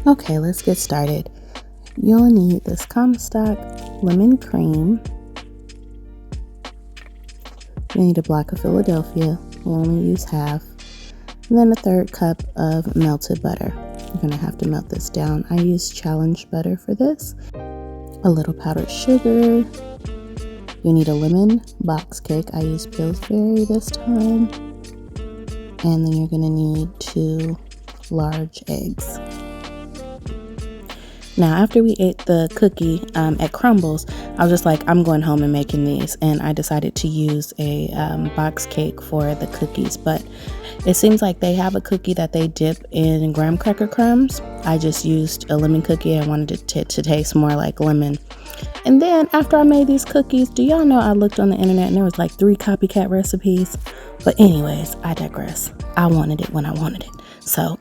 Okay, let's get started. You'll need this Comstock lemon cream. You need a block of Philadelphia. We'll only use half. And then a third cup of melted butter. You're gonna have to melt this down. I use challenge butter for this. A little powdered sugar. You need a lemon box cake. I use Pillsbury this time. And then you're gonna need 2 large eggs. Now, after we ate the cookie at Crumbls, I was just like, I'm going home and making these. And I decided to use a box cake for the cookies. But it seems like they have a cookie that they dip in graham cracker crumbs. I just used a lemon cookie. I wanted it to taste more like lemon. And then after I made these cookies, do y'all know I looked on the internet and there was like 3 copycat recipes? But anyways, I digress. I wanted it when I wanted it. So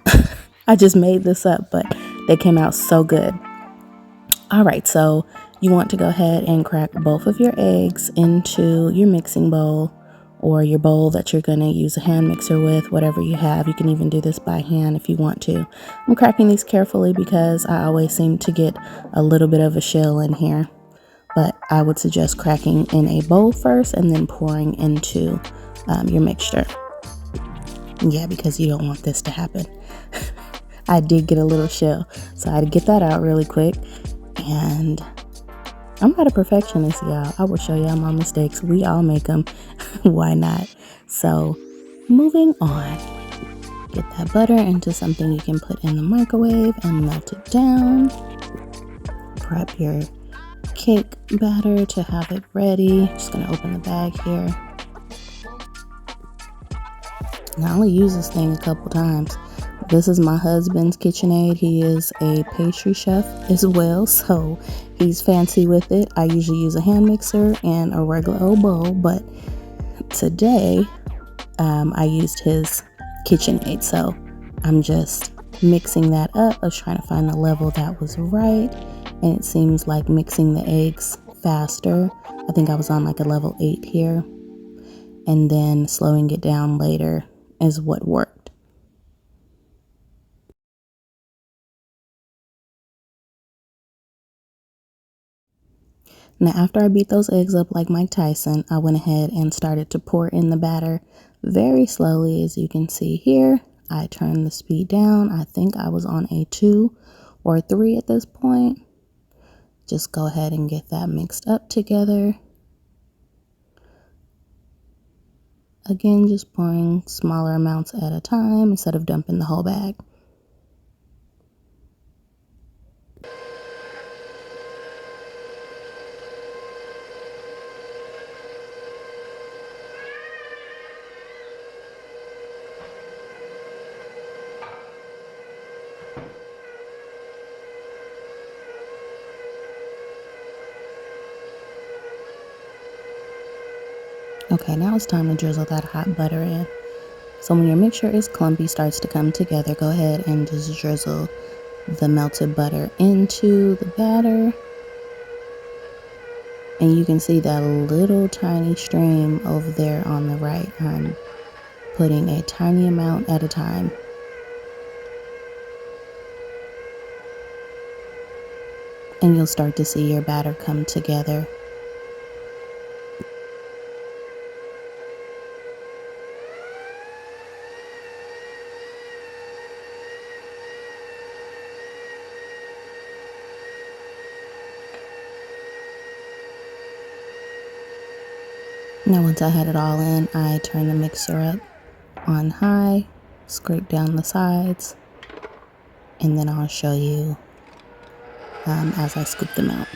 I just made this up, but they came out so good. All right, so you want to go ahead and crack both of your eggs into your mixing bowl or your bowl that you're going to use a hand mixer with, whatever you have. You can even do this by hand if you want to. I'm cracking these carefully because I always seem to get a little bit of a shell in here. But I would suggest cracking in a bowl first and then pouring into your mixture. Yeah, because you don't want this to happen. I did get a little shell, so I had to get that out really quick. And I'm not a perfectionist, y'all. I will show y'all my mistakes. We all make them. Why not? So moving on, get that butter into something you can put in the microwave and melt it down. Prep your cake batter to have it ready. Just gonna open the bag here. Now I only use this thing a couple times. This is my husband's KitchenAid. He is a pastry chef as well, so he's fancy with it. I usually use a hand mixer and a regular old bowl, but today I used his KitchenAid, so I'm just mixing that up. I was trying to find the level that was right, and it seems like mixing the eggs faster. I think I was on like a level 8 here, and then slowing it down later is what worked. Now, after I beat those eggs up like Mike Tyson, I went ahead and started to pour in the batter very slowly. As you can see here, I turned the speed down. I think I was on a 2 or 3 at this point. Just go ahead and get that mixed up together. Again, just pouring smaller amounts at a time instead of dumping the whole bag. Okay, now it's time to drizzle that hot butter in. So when your mixture is clumpy, starts to come together, go ahead and just drizzle the melted butter into the batter. And you can see that little tiny stream over there on the right. I'm putting a tiny amount at a time. And you'll start to see your batter come together. Now once I had it all in, I turned the mixer up on high, scrape down the sides, and then I'll show you as I scoop them out.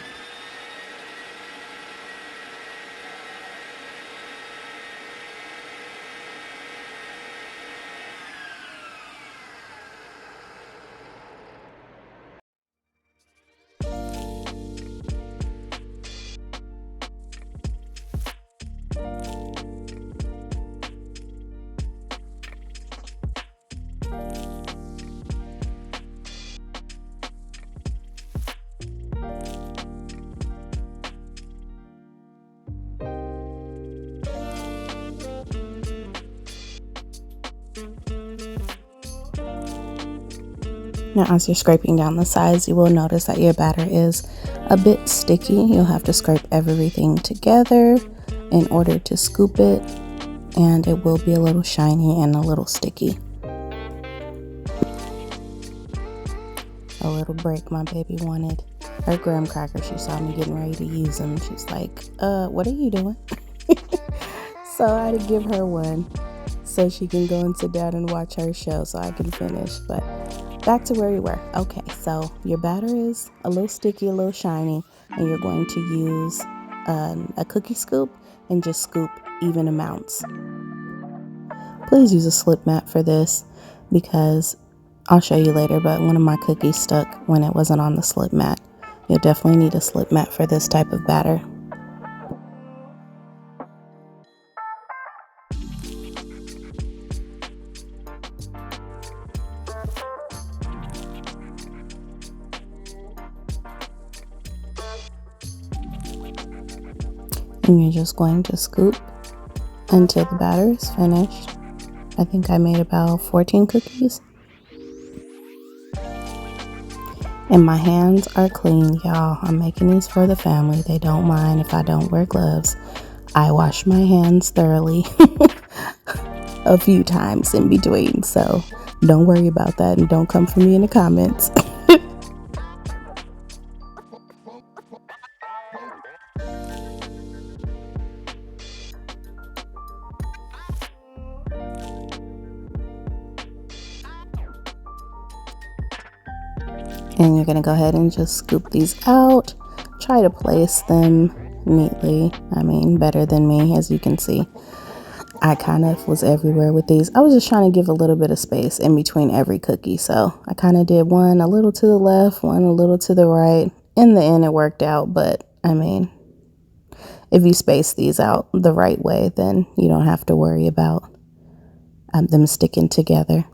Now, as you're scraping down the sides, you will notice that your batter is a bit sticky. You'll have to scrape everything together in order to scoop it, and it will be a little shiny and a little sticky. A little break my baby wanted. Her graham crackers, she saw me getting ready to use them. She's like, what are you doing? So I had to give her one so she can go and sit down and watch her show so I can finish. But back to where we were. Okay, so your batter is a little sticky, a little shiny, and you're going to use a cookie scoop and just scoop even amounts. Please use a slip mat for this because I'll show you later, but one of my cookies stuck when it wasn't on the slip mat. You'll definitely need a slip mat for this type of batter. And you're just going to scoop until the batter is finished. I think I made about 14 cookies. And my hands are clean, y'all. I'm making these for the family. They don't mind if I don't wear gloves. I wash my hands thoroughly a few times in between, so don't worry about that and don't come for me in the comments. And you're gonna go ahead and just scoop these out. Try to place them neatly. I mean, better than me, as you can see. I kind of was everywhere with these. I was just trying to give a little bit of space in between every cookie. So I kind of did one a little to the left, one a little to the right. In the end, it worked out. But I mean, if you space these out the right way, then you don't have to worry about them sticking together.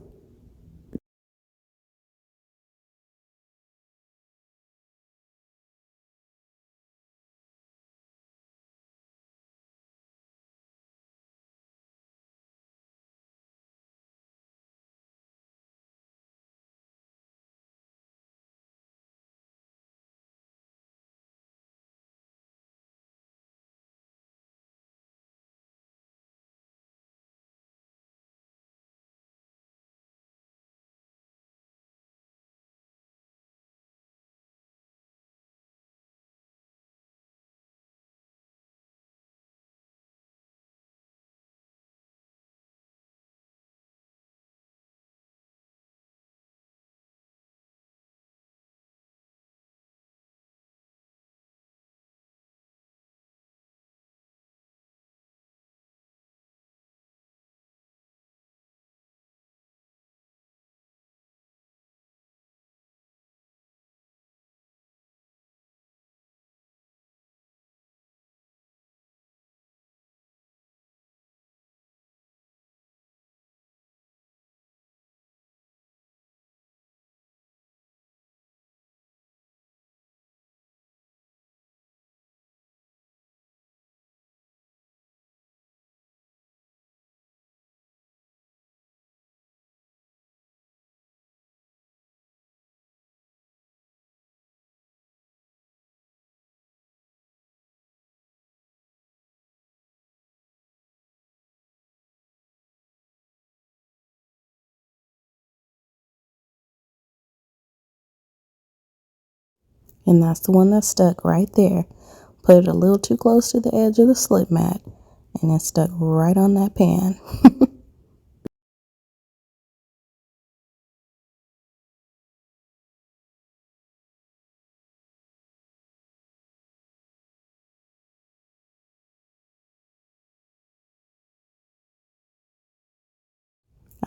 And that's the one that's stuck right there. Put it a little too close to the edge of the slip mat, and it stuck right on that pan.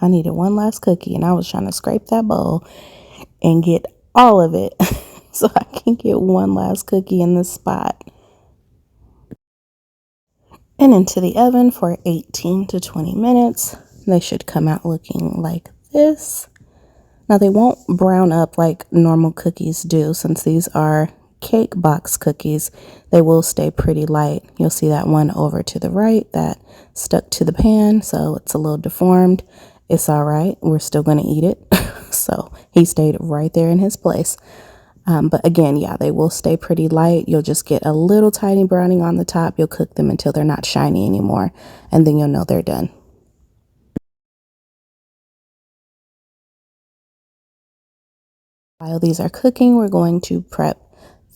I needed one last cookie, and I was trying to scrape that bowl and get all of it so I can get one last cookie in this spot. And into the oven for 18 to 20 minutes. They should come out looking like this. Now, they won't brown up like normal cookies do. Since these are cake box cookies, they will stay pretty light. You'll see that one over to the right that stuck to the pan, so it's a little deformed. It's all right. We're still going to eat it. So He stayed right there in his place. But again, yeah, they will stay pretty light. You'll just get a little tiny browning on the top. You'll cook them until they're not shiny anymore, and then you'll know they're done. While these are cooking, we're going to prep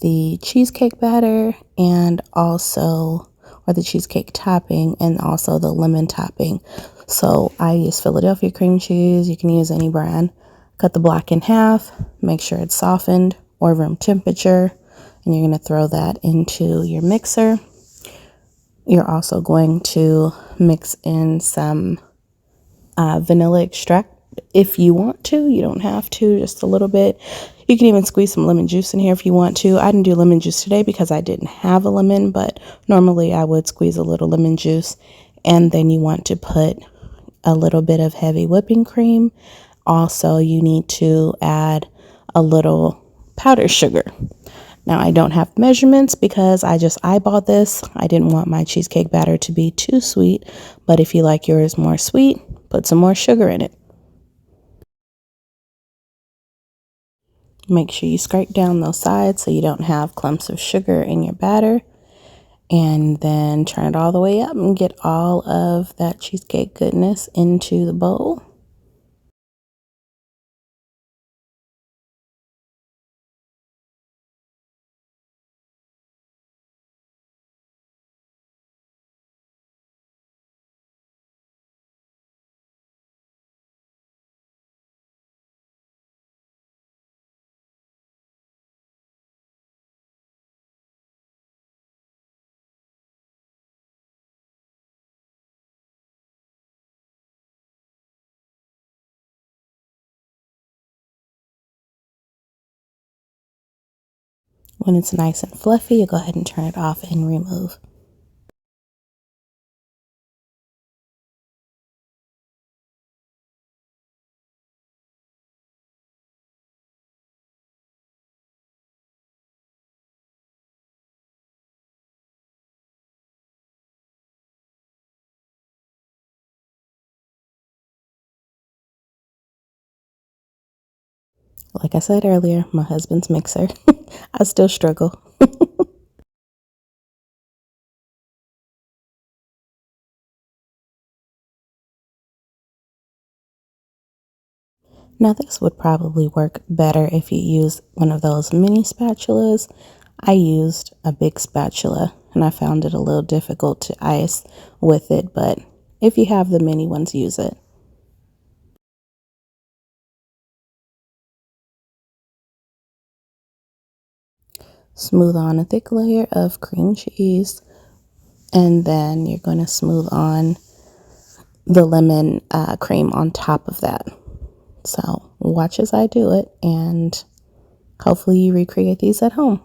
the cheesecake batter and also, or the cheesecake topping, and also the lemon topping. So I use Philadelphia cream cheese. You can use any brand. Cut the block in half, make sure it's softened or room temperature, and you're going to throw that into your mixer. You're also going to mix in some vanilla extract if you want to. You don't have to, just a little bit. You can even squeeze some lemon juice in here if you want to. I didn't do lemon juice today because I didn't have a lemon, but normally I would squeeze a little lemon juice. And then you want to put a little bit of heavy whipping cream. Also, you need to add a little powdered sugar. Now, I don't have measurements because I just eyeballed this. I didn't want my cheesecake batter to be too sweet, but if you like yours more sweet, put some more sugar in it. Make sure you scrape down those sides so you don't have clumps of sugar in your batter. And then turn it all the way up and get all of that cheesecake goodness into the bowl. When it's nice and fluffy, you go ahead and turn it off and remove. Like I said earlier, my husband's mixer. I still struggle. Now, this would probably work better if you use one of those mini spatulas. I used a big spatula and I found it a little difficult to ice with it, but if you have the mini ones, use it. Smooth on a thick layer of cream cheese, and then you're going to smooth on the lemon cream on top of that. So watch as I do it, and hopefully you recreate these at home.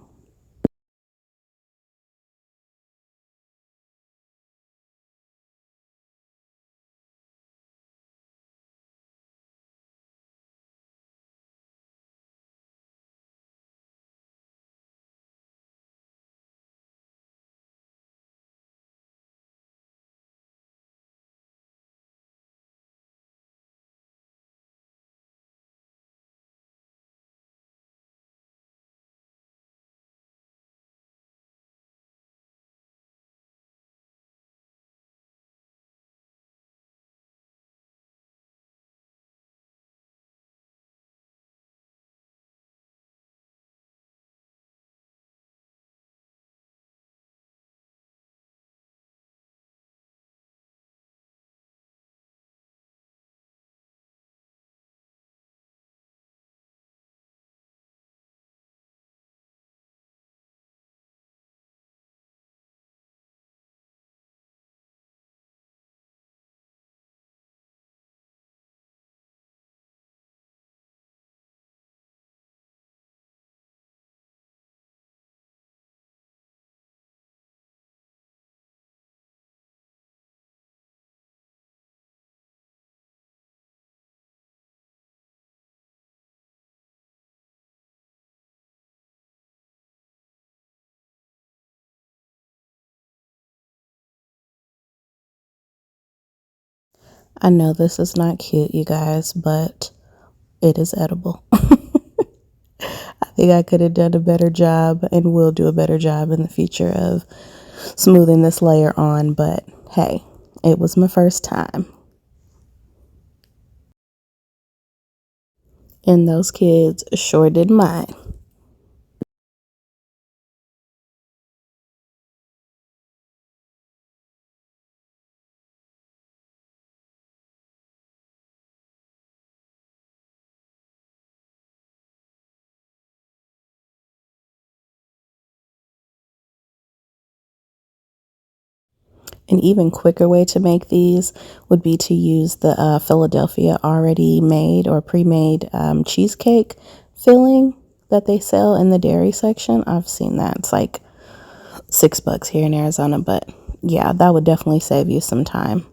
I know this is not cute, you guys, but it is edible. I think I could have done a better job and will do a better job in the future of smoothing this layer on, but hey, it was my first time. And those kids sure did mine. An even quicker way to make these would be to use the Philadelphia already made or pre-made cheesecake filling that they sell in the dairy section. I've seen that. It's like $6 here in Arizona, but yeah, that would definitely save you some time.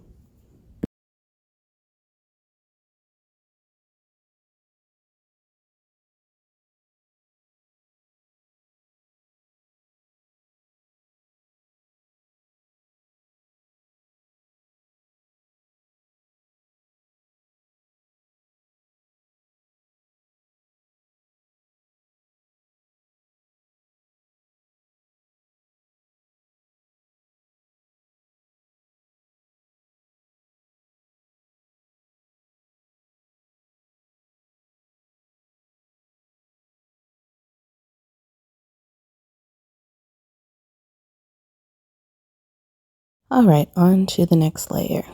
All right, on to the next layer.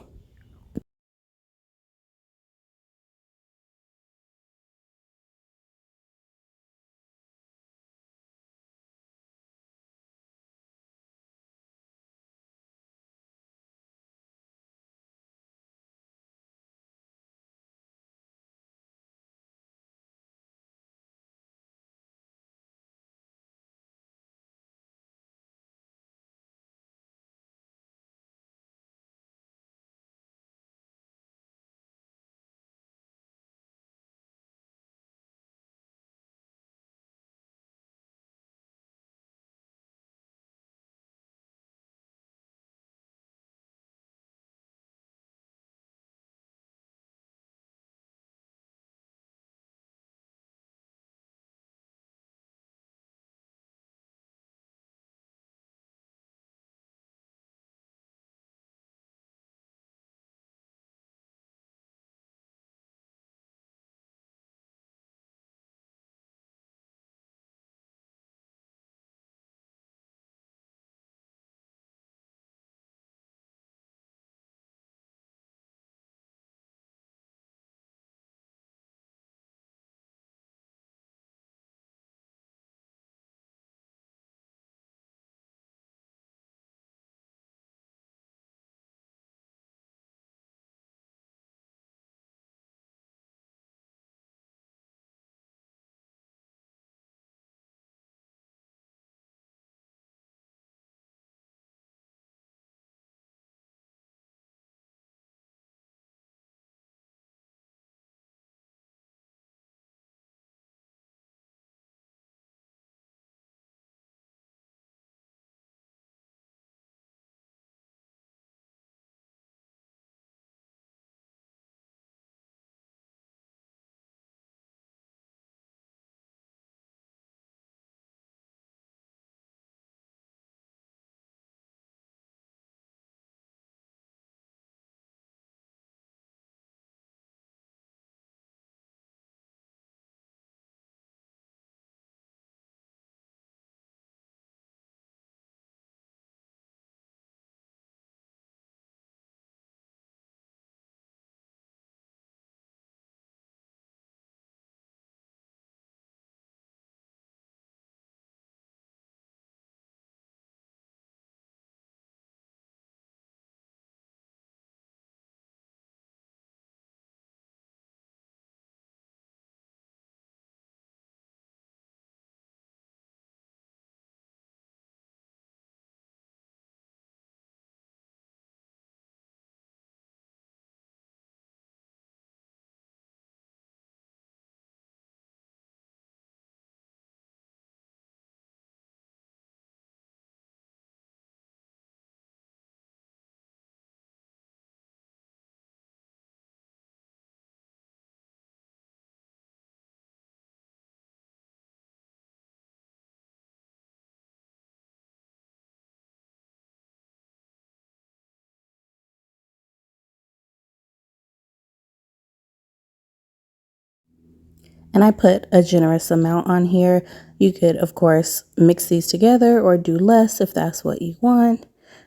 And I put a generous amount on here. You could, of course, mix these together or do less if that's what you want.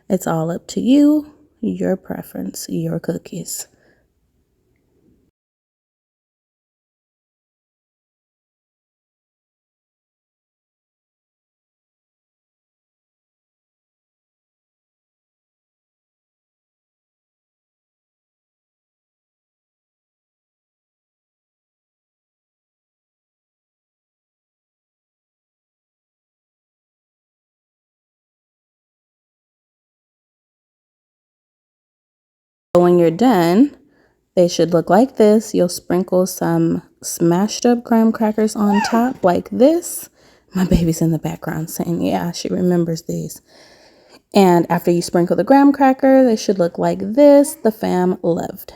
It's all up to you, your preference, your cookies. So when you're done, they should look like this. You'll sprinkle some smashed up graham crackers on top like this. My baby's in the background saying, yeah, she remembers these. And after you sprinkle the graham cracker, they should look like this. The fam loved.